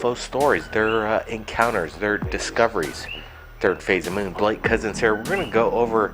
UFO stories, their encounters, their discoveries. Third phase of moon, Blake Cousins here. We're going to go over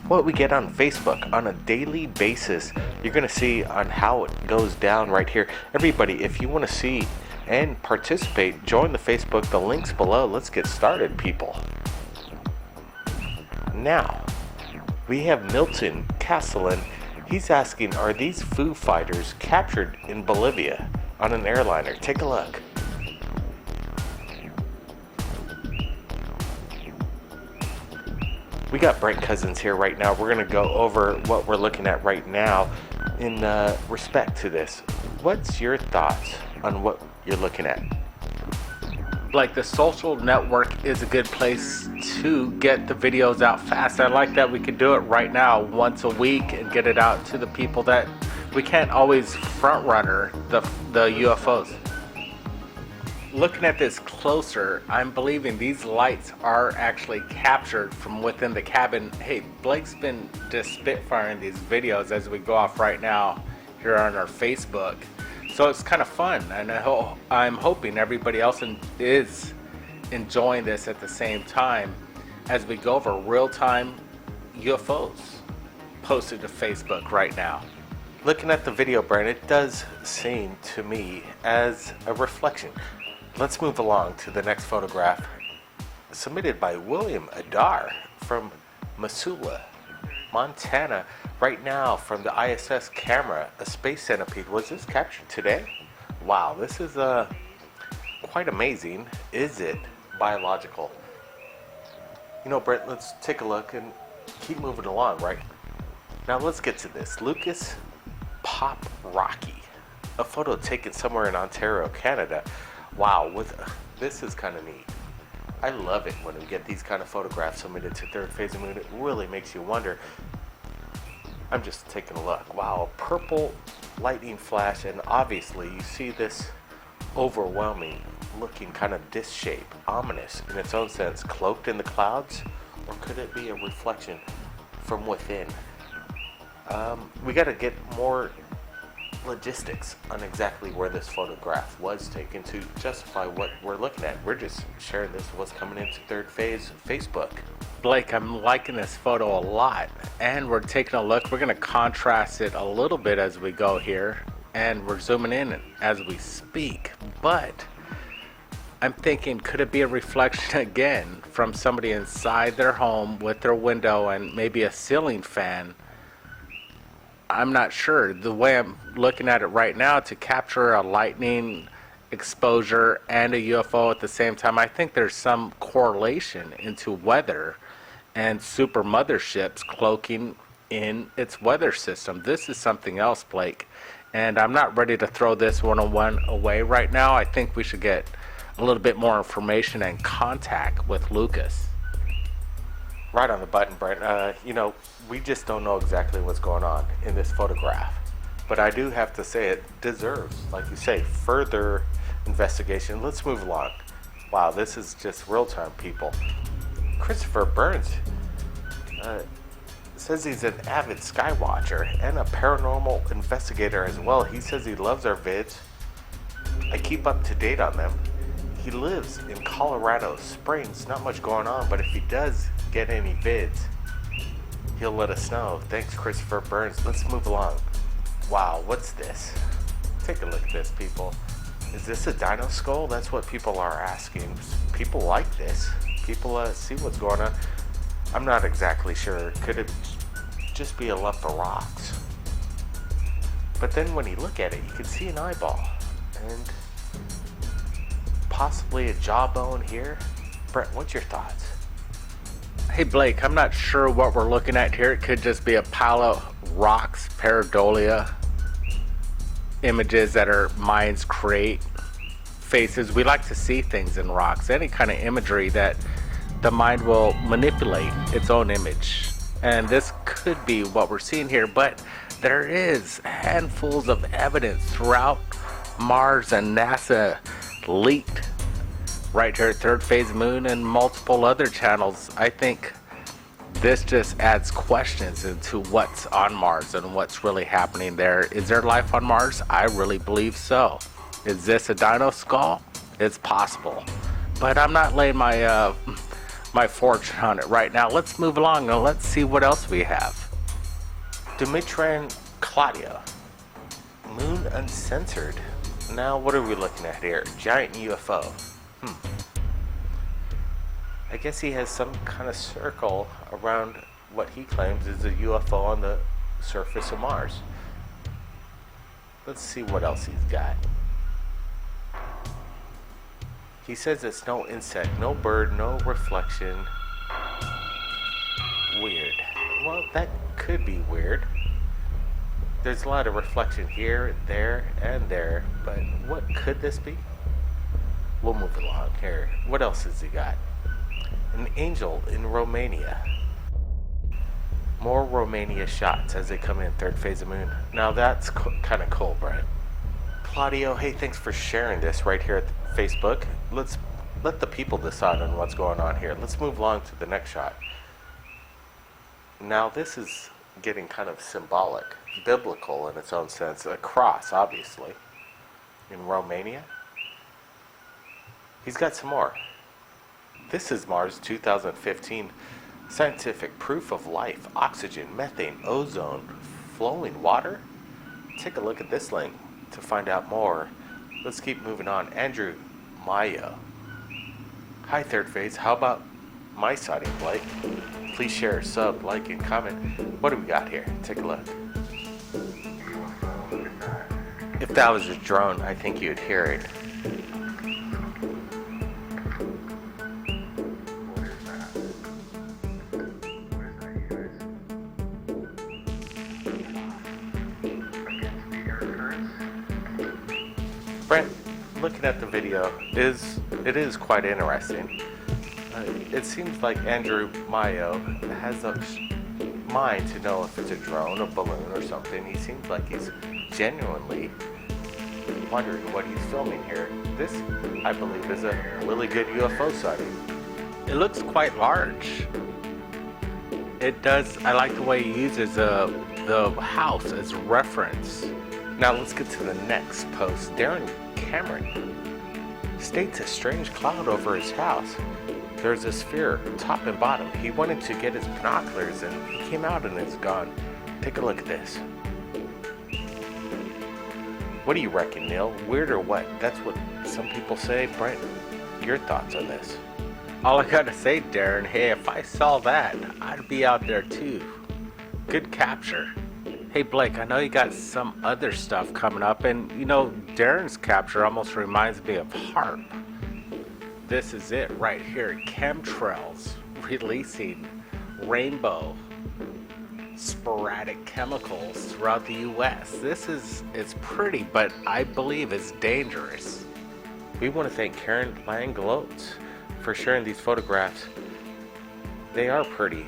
what we get on Facebook on a daily basis. You're going to see on how it goes down right here. Everybody, if you want to see and participate, join the Facebook. The link's below. Let's get started, people. Now, we have Milton Castellan. He's asking, are these Foo Fighters captured in Bolivia on an airliner? Take a look. We got Brent Cousins here right now. We're going to go over what we're looking at right now in respect to this. What's your thoughts on what you're looking at? Like, the social network is a good place to get the videos out fast. I like that we could do it right now once a week and get it out to the people that we can't always front runner the UFOs. Looking at this closer, I'm believing these lights are actually captured from within the cabin. Hey, Blake's been just spitfiring these videos as we go off right now here on our Facebook. So it's kind of fun, and I'm hoping everybody else is enjoying this at the same time as we go over real-time UFOs posted to Facebook right now. Looking at the video, Brent, it does seem to me as a reflection. Let's move along to the next photograph, submitted by William Adar from Missoula, Montana. Right now, from the ISS camera, a space centipede. Was this captured today? Wow, this is quite amazing. Is it biological? You know, Brent, let's take a look and keep moving along, right? Now let's get to this. Lucas Pop Rocky, a photo taken somewhere in Ontario, Canada. Wow, this is kind of neat. I love it when we get these kind of photographs submitted to Third Phase of Moon. It really makes you wonder. I'm just taking a look. Wow, a purple lightning flash, and obviously you see this overwhelming looking kind of disc shape, ominous in its own sense, cloaked in the clouds, or could it be a reflection from within? We got to get more logistics on exactly where this photograph was taken to justify what we're looking at. We're just sharing this what's coming into Third Phase Facebook. Blake, I'm liking this photo a lot, and we're taking a look. We're going to contrast it a little bit as we go here, and we're zooming in as we speak. But I'm thinking, could it be a reflection again from somebody inside their home with their window and maybe a ceiling fan? I'm not sure. The way I'm looking at it right now, to capture a lightning exposure and a UFO at the same time, I think there's some correlation into weather and super motherships cloaking in its weather system. This is something else, Blake, and I'm not ready to throw this one-on-one away right now. I think we should get a little bit more information and contact with Lucas. Right on the button, Brent. You know, we just don't know exactly what's going on in this photograph. But I do have to say it deserves, like you say, further investigation. Let's move along. Wow, this is just real-time, people. Christopher Burns says he's an avid sky watcher and a paranormal investigator as well. He says he loves our vids. I keep up to date on them. He lives in Colorado Springs. Not much going on, but if he does get any vids, he'll let us know. Thanks, Christopher Burns. Let's move along. Wow, what's this? Take a look at this, people. Is this a dino skull? That's what people are asking. People like this. People see what's going on. I'm not exactly sure. Could it just be a lump of rocks? But then when you look at it, you can see an eyeball and possibly a jawbone here. Brent, what's your thoughts? Hey Blake, I'm not sure what we're looking at here. It could just be a pile of rocks, pareidolia, images that our minds create, faces. We like to see things in rocks, any kind of imagery that the mind will manipulate its own image. And this could be what we're seeing here, but there is handfuls of evidence throughout Mars, and NASA leaked right here at Third Phase Moon and multiple other channels. I think this just adds questions into what's on Mars and what's really happening there. Is there life on Mars? I really believe so. Is this a dino skull? It's possible, but I'm not laying my my fortune on it right now. Let's move along and let's see what else we have. Dimitran Claudio, Moon Uncensored. Now, what are we looking at here? Giant UFO. I guess he has some kind of circle around what he claims is a UFO on the surface of Mars. Let's see what else he's got. He says it's no insect, no bird, no reflection. Weird. Well, that could be weird. There's a lot of reflection here, there, and there, but what could this be? We'll move along here. What else has he got? An angel in Romania. More Romania shots as they come in, third phase of moon. Now that's kind of cool, Brent. Claudio, hey, thanks for sharing this right here at Facebook. Let's let the people decide on what's going on here. Let's move along to the next shot. Now this is getting kind of symbolic, biblical in its own sense. A cross, obviously, in Romania. He's got some more. This is Mars 2015. Scientific proof of life, oxygen, methane, ozone, flowing water. Take a look at this link to find out more. Let's keep moving on. Andrew Mayo. Hi, third phase. How about my sighting, Blake? Please share, sub, like, and comment. What do we got here? Take a look. If that was a drone, I think you'd hear it. Brent, looking at the video, it is quite interesting. It seems like Andrew Mayo has a mind to know if it's a drone, a balloon, or something. He seems like he's genuinely wondering what he's filming here. This, I believe, is a really good UFO sighting. It looks quite large. It does. I like the way he uses the house as reference. Now let's get to the next post. Darren Cameron states a strange cloud over his house. There's a sphere, top and bottom. He wanted to get his binoculars and he came out and it's gone. Take a look at this. What do you reckon, Neil? Weird or what? That's what some people say. Brent, your thoughts on this? All I gotta say, Darren, hey, if I saw that, I'd be out there too. Good capture. Hey Blake, I know you got some other stuff coming up, and you know, Darren's capture almost reminds me of HAARP. This is it right here. Chemtrails releasing rainbow sporadic chemicals throughout the US. It's pretty, but I believe it's dangerous. We want to thank Karen Langlotes for sharing these photographs. They are pretty,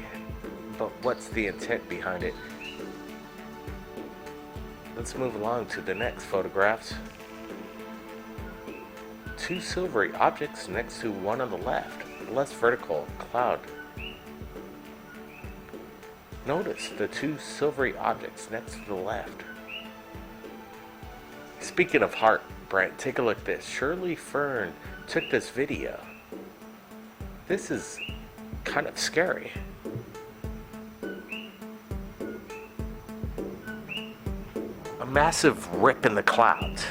but what's the intent behind it? Let's move along to the next photographs. Two silvery objects next to one on the left, less vertical cloud. Notice the two silvery objects next to the left. Speaking of HAARP, Brent, take a look at this. Shirley Fern took this video. This is kind of scary. A massive rip in the clouds.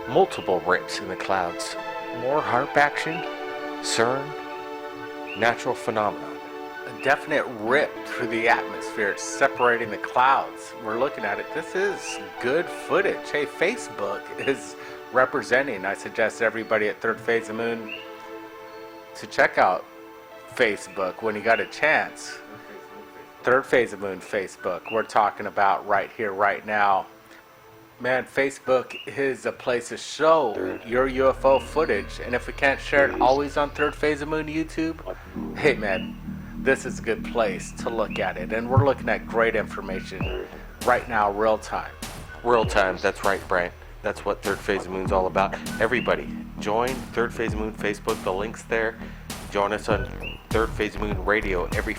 Multiple rips in the clouds. More HAARP action. CERN. Natural phenomenon. A definite rip through the atmosphere, separating the clouds. We're looking at it. This is good footage. Hey, Facebook is representing. I suggest everybody at Third Phase of Moon to check out Facebook when you got a chance. Third Phase of Moon Facebook. We're talking about right here, right now. Man, Facebook is a place to show your UFO footage, and if we can't share it always on Third Phase of Moon YouTube, hey man, this is a good place to look at it, and we're looking at great information right now, real time. Real time, that's right, Brent. That's what Third Phase of Moon's all about. Everybody, join Third Phase of Moon Facebook. The link's there. Join us on Third Phase of Moon Radio every